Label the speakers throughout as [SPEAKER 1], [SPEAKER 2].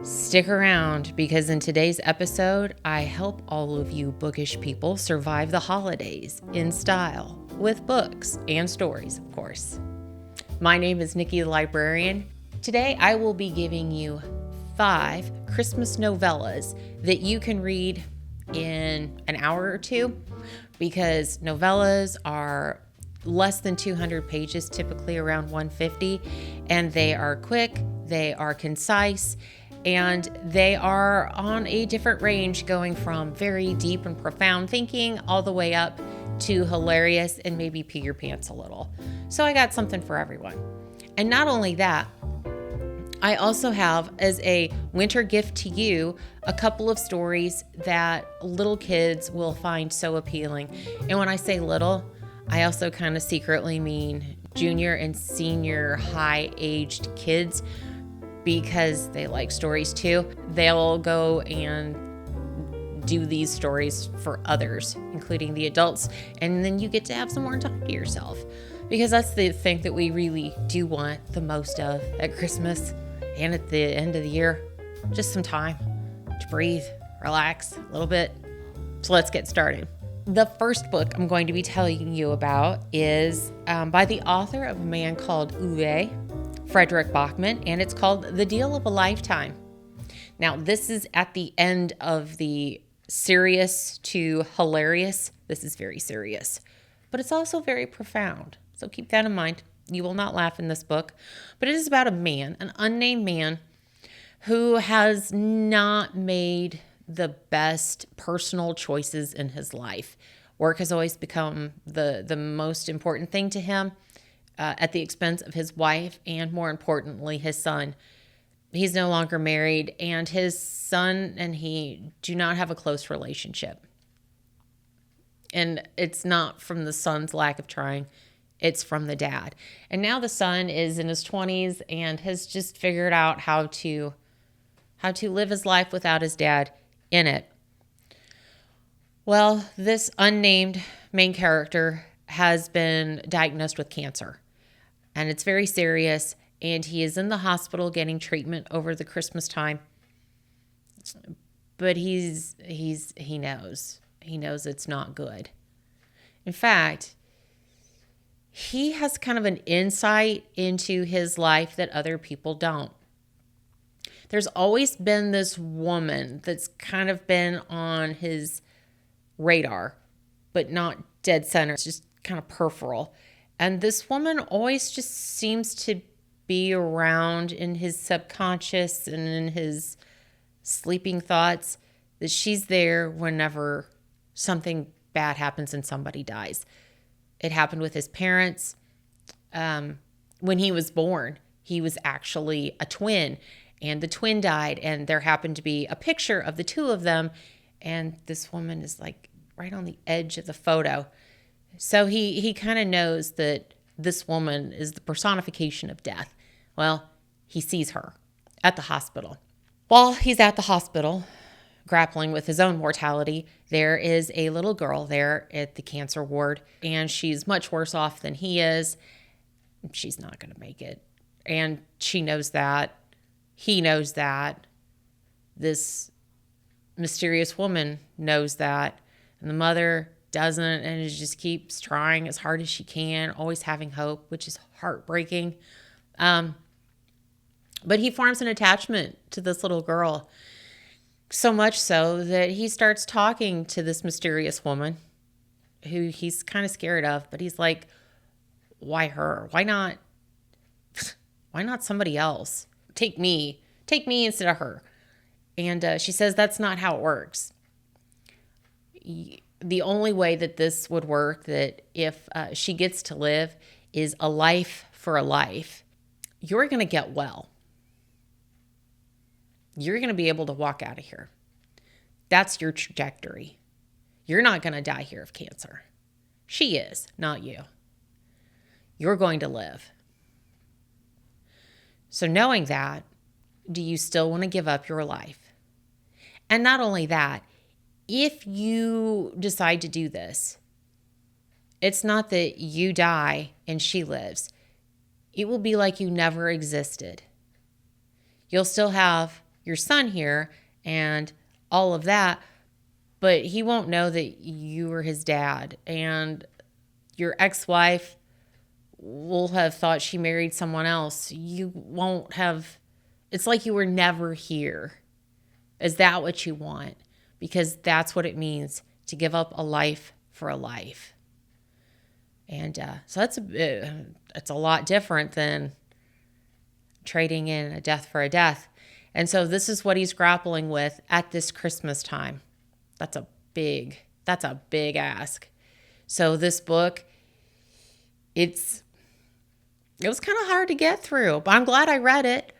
[SPEAKER 1] Stick around because in today's episode, I help all of you bookish people survive the holidays in style with books and stories, of course. My name is Nikki the Librarian. Today, I will be giving you 5 Christmas novellas that you can read in an hour or two because novellas are less than 200 pages, typically around 150, and they are quick, they are concise, and they are on a different range going from very deep and profound thinking all the way up to hilarious and maybe pee your pants a little. So I got something for everyone. And not only that, I also have as a winter gift to you a couple of stories that little kids will find so appealing. And when I say little, I also kind of secretly mean junior and senior high-aged kids, because they like stories too. They'll go and do these stories for others, including the adults, and then you get to have some more time to yourself, because that's the thing that we really do want the most of at Christmas and at the end of the year. Just some time to breathe, relax a little bit. So let's get started. The first book I'm going to be telling you about is by the author of a man called Fredrik Backman, and it's called The Deal of a Lifetime. Now, this is at the end of the serious to hilarious. This is very serious, but it's also very profound. So keep that in mind. You will not laugh in this book, but it is about a man, an unnamed man, who has not made the best personal choices in his life. Work has always become the most important thing to him, at the expense of his wife and, more importantly, his son. He's no longer married, and his son and he do not have a close relationship. And it's not from the son's lack of trying, it's from the dad. And now the son is in his 20s and has just figured out how to live his life without his dad in it. Well, this unnamed main character has been diagnosed with cancer, and it's very serious, and he is in the hospital getting treatment over the Christmas time. But he knows it's not good. In fact, he has kind of an insight into his life that other people don't. There's always been this woman that's kind of been on his radar, but not dead center. It's just kind of peripheral. And this woman always just seems to be around in his subconscious and in his sleeping thoughts, that she's there whenever something bad happens and somebody dies. It happened with his parents. When he was born, he was actually a twin, and the twin died, and there happened to be a picture of the two of them, and this woman is like right on the edge of the photo. So he kind of knows that this woman is the personification of death. Well, he sees her at the hospital. While he's at the hospital, grappling with his own mortality, there is a little girl there at the cancer ward, and she's much worse off than he is. She's not going to make it. And she knows that. He knows that. This mysterious woman knows that. And the mother doesn't, and it just keeps trying as hard as she can, always having hope, which is heartbreaking. But he forms an attachment to this little girl, so much so that he starts talking to this mysterious woman who he's kind of scared of, but he's like, why her? Why not somebody else? Take me instead of her. And she says that's not how it works. The only way that this would work, that if she gets to live, is a life for a life. You're going to get well. You're going to be able to walk out of here. That's your trajectory. You're not going to die here of cancer. She is, not you. You're going to live. So knowing that, do you still want to give up your life? And not only that, if you decide to do this, it's not that you die and she lives. It will be like you never existed. You'll still have your son here and all of that, but he won't know that you were his dad. And your ex-wife will have thought she married someone else. You won't have, it's like you were never here. Is that what you want? Because that's what it means to give up a life for a life. And so it's a lot different than trading in a death for a death. And so this is what he's grappling with at this Christmas time. That's a big ask. So this book, it was kind of hard to get through, but I'm glad I read it.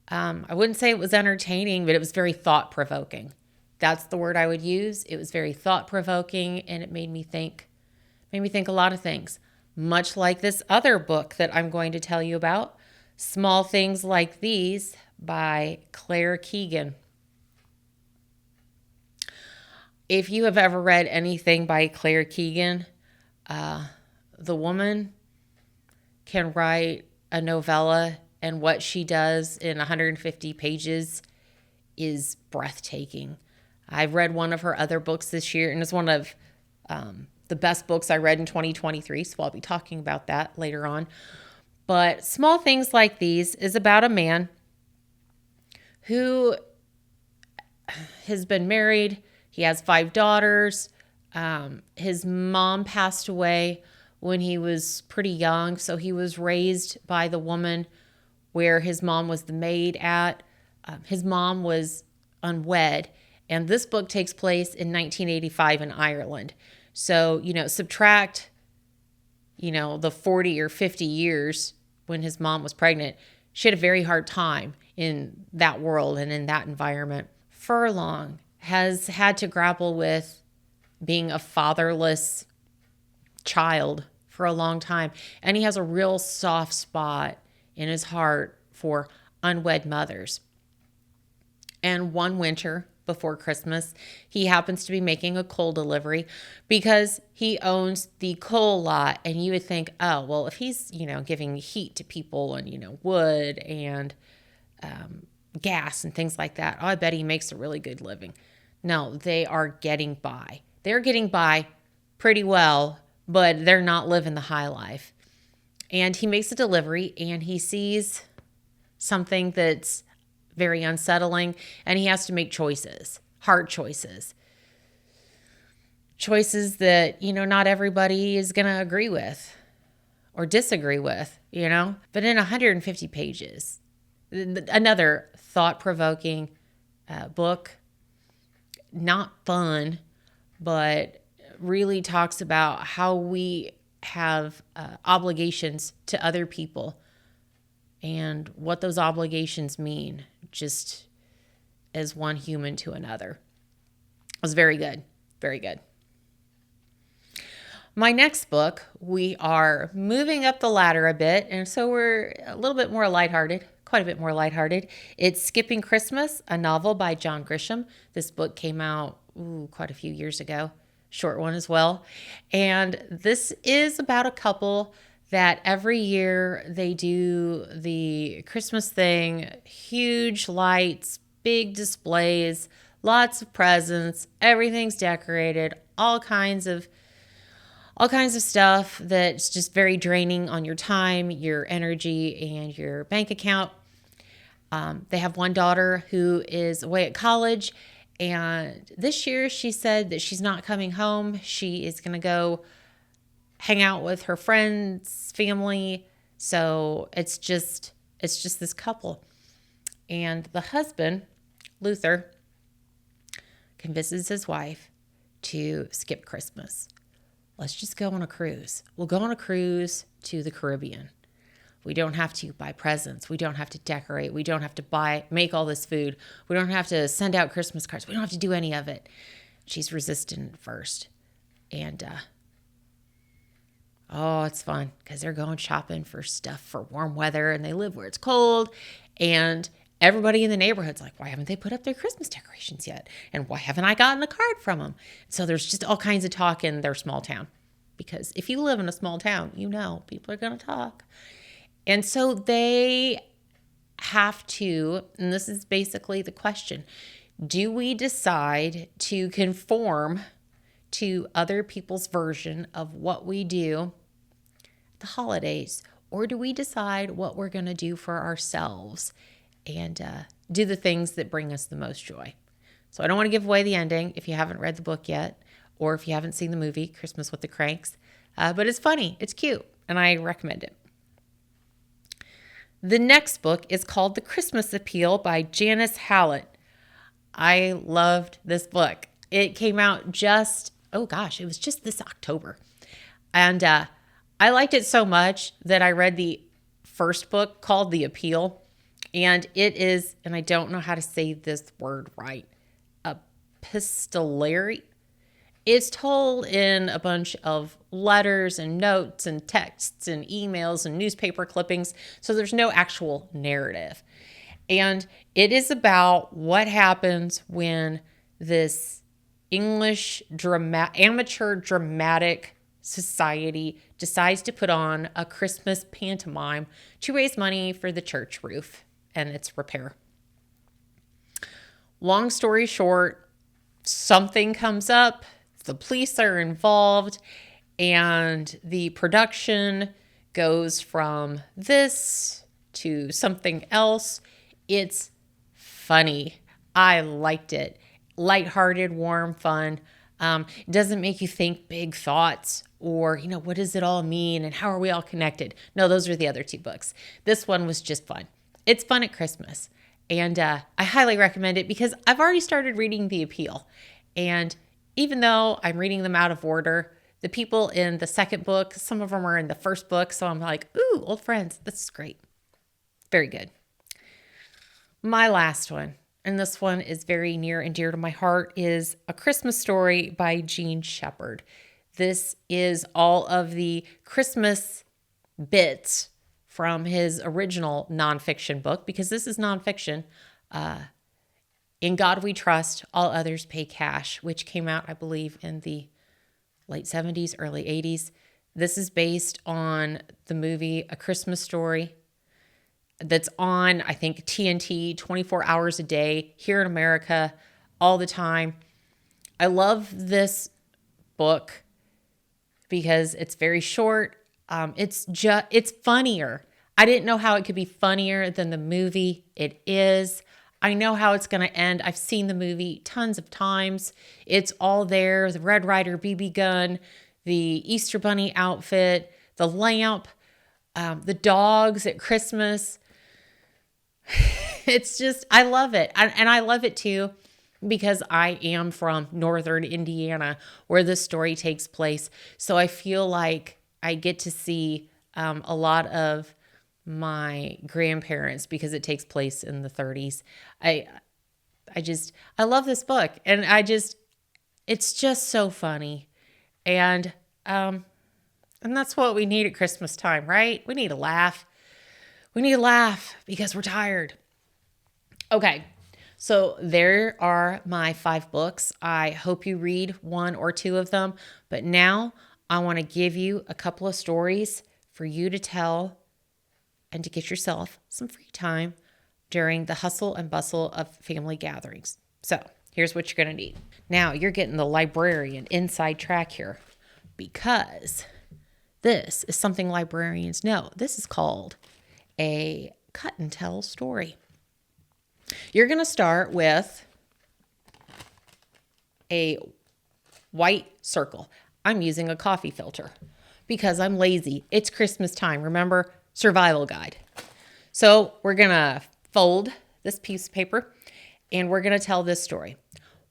[SPEAKER 1] I wouldn't say it was entertaining, but it was very thought-provoking. That's the word I would use. It was very thought-provoking, and it made me think a lot of things. Much like this other book that I'm going to tell you about, Small Things Like These by Keegan. If you have ever read anything by Keegan, the woman can write a novella, and what she does in 150 pages is breathtaking. I've read one of her other books this year, and it's one of the best books I read in 2023, so I'll be talking about that later on. But Small Things Like These is about a man who has been married. He has 5 daughters. His mom passed away when he was pretty young, so he was raised by the woman where his mom was the maid at. His mom was unwed, and this book takes place in 1985 in Ireland. So, subtract, the 40 or 50 years when his mom was pregnant. She had a very hard time in that world and in that environment. Furlong has had to grapple with being a fatherless child for a long time, and he has a real soft spot in his heart for unwed mothers. And one winter before Christmas, he happens to be making a coal delivery because he owns the coal lot. And you would think, oh, well, if he's, giving heat to people and, wood and gas and things like that, I bet he makes a really good living. No, they are getting by. They're getting by pretty well, but they're not living the high life. And he makes a delivery and he sees something that's very unsettling, and he has to make choices, hard choices. Choices that, not everybody is going to agree with or disagree with, But in 150 pages, another thought-provoking book, not fun, but really talks about how we have obligations to other people and what those obligations mean just as one human to another. It was very good. Very good. My next book, we are moving up the ladder a bit, and so we're a little bit more lighthearted, quite a bit more lighthearted. It's Skipping Christmas, a novel by John Grisham. This book came out quite a few years ago, short one as well. And this is about a couple that every year they do the Christmas thing, huge lights, big displays, lots of presents, everything's decorated, all kinds of stuff that's just very draining on your time, your energy, and your bank account. They have one daughter who is away at college, and this year she said that she's not coming home. She is going to go hang out with her friends, family. So it's just this couple. And the husband, Luther, convinces his wife to skip Christmas. Let's just go on a cruise. We'll go on a cruise to the Caribbean. We don't have to buy presents. We don't have to decorate. We don't have to make all this food. We don't have to send out Christmas cards. We don't have to do any of it. She's resistant at first. And, it's fun because they're going shopping for stuff for warm weather, and they live where it's cold. And everybody in the neighborhood's like, why haven't they put up their Christmas decorations yet? And why haven't I gotten a card from them? So there's just all kinds of talk in their small town. Because if you live in a small town, people are going to talk. And so they have to, and this is basically the question, do we decide to conform to other people's version of what we do at the holidays? Or do we decide what we're going to do for ourselves and do the things that bring us the most joy? So I don't want to give away the ending if you haven't read the book yet, or if you haven't seen the movie, Christmas with the Cranks. But it's funny, it's cute, and I recommend it. The next book is called The Christmas Appeal by Janice Hallett. I loved this book. It came out it was just this October. And I liked it so much that I read the first book called The Appeal. And it is, and I don't know how to say this word right, epistolary. It's told in a bunch of letters and notes and texts and emails and newspaper clippings. So there's no actual narrative. And it is about what happens when this English amateur dramatic society decides to put on a Christmas pantomime to raise money for the church roof and its repair. Long story short, something comes up, the police are involved, and the production goes from this to something else. It's funny. I liked it. Lighthearted, warm, fun. It doesn't make you think big thoughts or, what does it all mean and how are we all connected? No, those are the other two books. This one was just fun. It's fun at Christmas. And I highly recommend it because I've already started reading The Appeal. And even though I'm reading them out of order, the people in the second book, some of them are in the first book. So I'm like, ooh, old friends. This is great. Very good. My last one, and this one is very near and dear to my heart, is A Christmas Story by Jean Shepherd. This is all of the Christmas bits from his original nonfiction book, because this is nonfiction. In God We Trust, All Others Pay Cash, which came out, I believe, in the late 70s, early 80s. This is based on the movie A Christmas Story that's on, I think, TNT 24 hours a day here in America all the time. I love this book because it's very short. It's funnier. I didn't know how it could be funnier than the movie. It is. I know how it's going to end. I've seen the movie tons of times. It's all there. The Red Ryder BB gun, the Easter Bunny outfit, the lamp, the dogs at Christmas. It's just, I love it. And I love it too because I am from northern Indiana where this story takes place. So I feel like I get to see a lot of my grandparents because it takes place in the 30s. I love this book, and it's just so funny. And that's what we need at Christmas time, right? We need a laugh. We need a laugh because we're tired. Okay. So there are my 5 books. I hope you read 1 or 2 of them, but now I want to give you a couple of stories for you to tell and to get yourself some free time during the hustle and bustle of family gatherings. So here's what you're going to need. Now you're getting the librarian inside track here because this is something librarians know. This is called a cut and tell story. You're going to start with a white circle. I'm using a coffee filter because I'm lazy. It's Christmas time. Remember, survival guide. So we're going to fold this piece of paper and we're going to tell this story.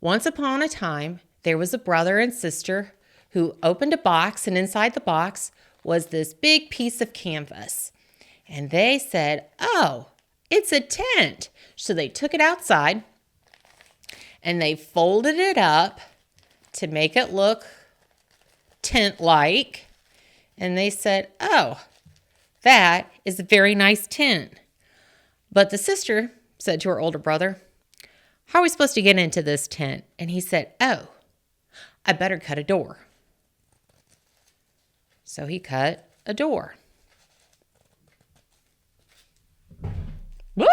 [SPEAKER 1] Once upon a time, there was a brother and sister who opened a box, and inside the box was this big piece of canvas. And they said, oh, it's a tent. So they took it outside and they folded it up to make it look tent-like. And they said, oh, that is a very nice tent. But the sister said to her older brother, how are we supposed to get into this tent? And he said, oh, I better cut a door. So he cut a door. Woo!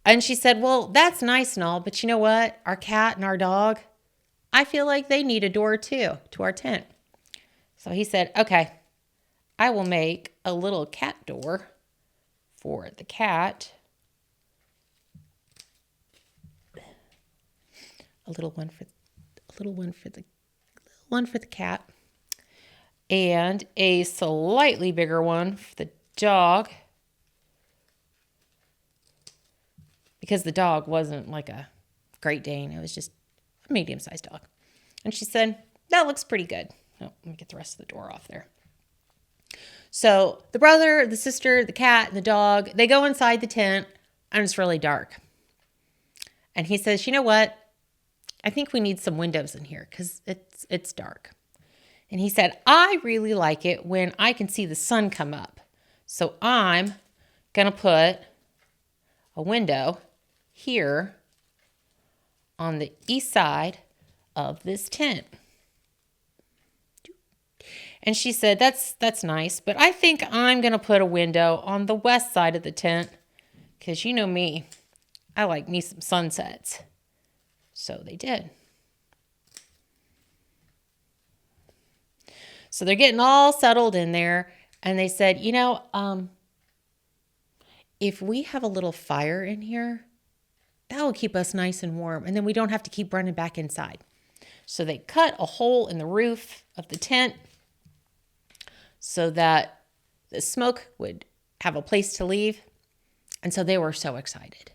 [SPEAKER 1] And she said, well, that's nice and all, but you know what? Our cat and our dog, I feel like they need a door too to our tent. So he said, okay, I will make a little cat door for the cat. A little one for the cat. And a slightly bigger one for the dog. Because the dog wasn't like a Great Dane. It was just a medium-sized dog. And she said, that looks pretty good. Oh, let me get the rest of the door off there. So the brother, the sister, the cat, and the dog, they go inside the tent, and it's really dark. And he says, you know what? I think we need some windows in here because it's dark. And he said, I really like it when I can see the sun come up. So I'm going to put a window here on the east side of this tent. And she said, that's nice, but I think I'm going to put a window on the west side of the tent because you know me, I like me some sunsets. So they did. So they're getting all settled in there, and they said, you know, if we have a little fire in here, that will keep us nice and warm, and then we don't have to keep running back inside. So they cut a hole in the roof of the tent so that the smoke would have a place to leave, and so they were so excited.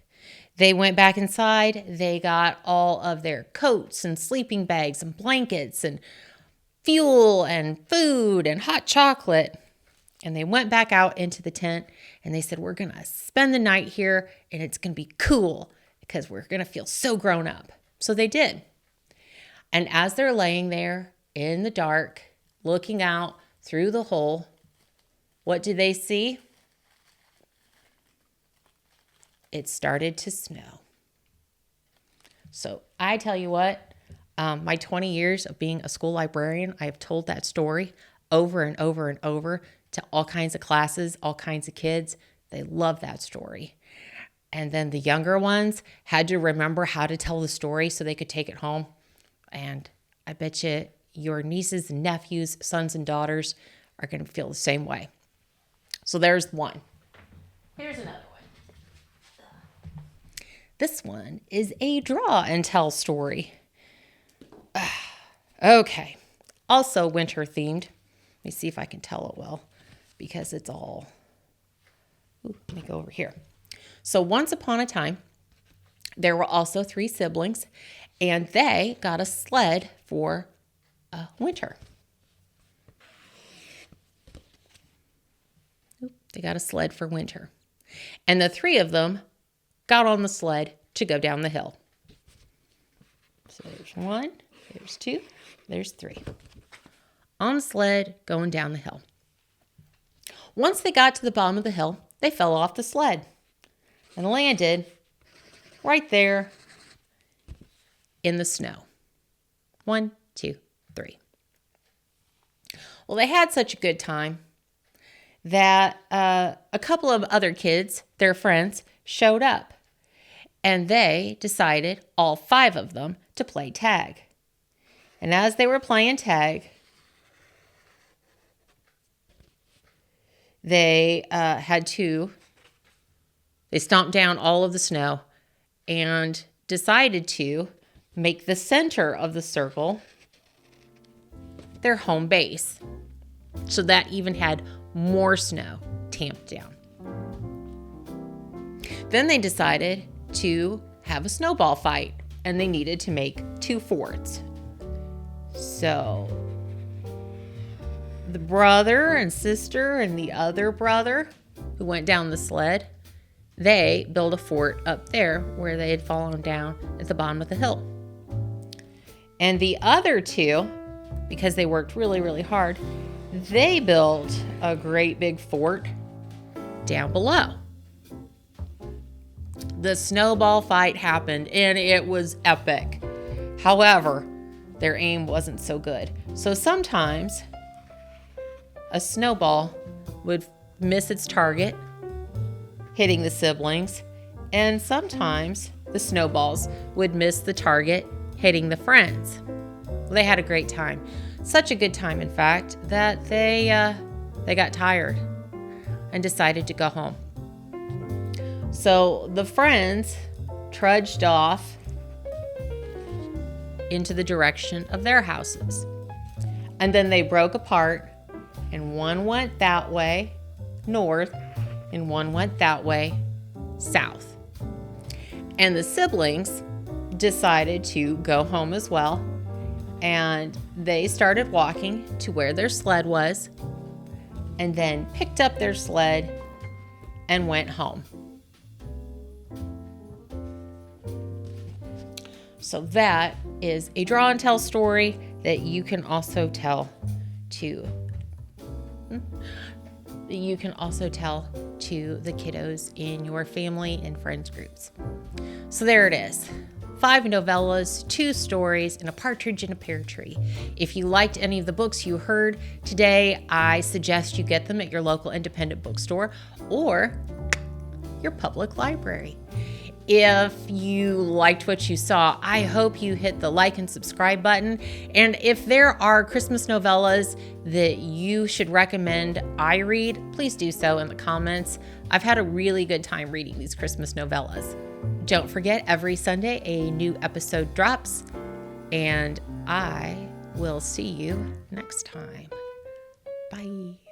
[SPEAKER 1] They went back inside. They got all of their coats and sleeping bags and blankets and fuel and food and hot chocolate. And they went back out into the tent and they said, we're going to spend the night here and it's going to be cool because we're going to feel so grown up. So they did. And as they're laying there in the dark, looking out through the hole, what do they see? It started to snow. So I tell you what, my 20 years of being a school librarian, I have told that story over and over and over to all kinds of classes, all kinds of kids. They love that story. And then the younger ones had to remember how to tell the story so they could take it home. And I bet you your nieces and nephews, sons and daughters are going to feel the same way. So there's one. Here's another one. This one is a draw and tell story. Okay. Also winter themed. Let me see if I can tell it well because it's all... Ooh, let me go over here. So once upon a time, there were also 3 siblings and they got a sled for winter. They got a sled for winter. And the 3 of them got on the sled to go down the hill. So there's 1, there's 2, there's 3. On the sled going down the hill. Once they got to the bottom of the hill, they fell off the sled and landed right there in the snow. 1, 2, 3. Well, they had such a good time that a couple of other kids, their friends, showed up. And they decided, all 5 of them, to play tag. And as they were playing tag, they stomped down all of the snow and decided to make the center of the circle their home base. So that even had more snow tamped down. Then they decided to have a snowball fight, and they needed to make 2 forts. So the brother and sister and the other brother who went down the sled, they built a fort up there where they had fallen down at the bottom of the hill. And the other 2, because they worked really, really hard, they built a great big fort down below. The snowball fight happened, and it was epic. However, their aim wasn't so good. So sometimes a snowball would miss its target, hitting the siblings, And sometimes the snowballs would miss the target, hitting the friends. They had a great time. Such a good time, in fact, that they got tired and decided to go home. So the friends trudged off into the direction of their houses. And then they broke apart, and one went that way, north, and one went that way, south. And the siblings decided to go home as well. And they started walking to where their sled was, and then picked up their sled and went home. So that is a draw and tell story that you can also tell to the kiddos in your family and friends groups. So there it is. 5 novellas, 2 stories, and a partridge in a pear tree. If you liked any of the books you heard today, I suggest you get them at your local independent bookstore or your public library. If you liked what you saw, I hope you hit the like and subscribe button. And if there are Christmas novellas that you should recommend I read, please do so in the comments. I've had a really good time reading these Christmas novellas. Don't forget, every Sunday a new episode drops, and I will see you next time. Bye.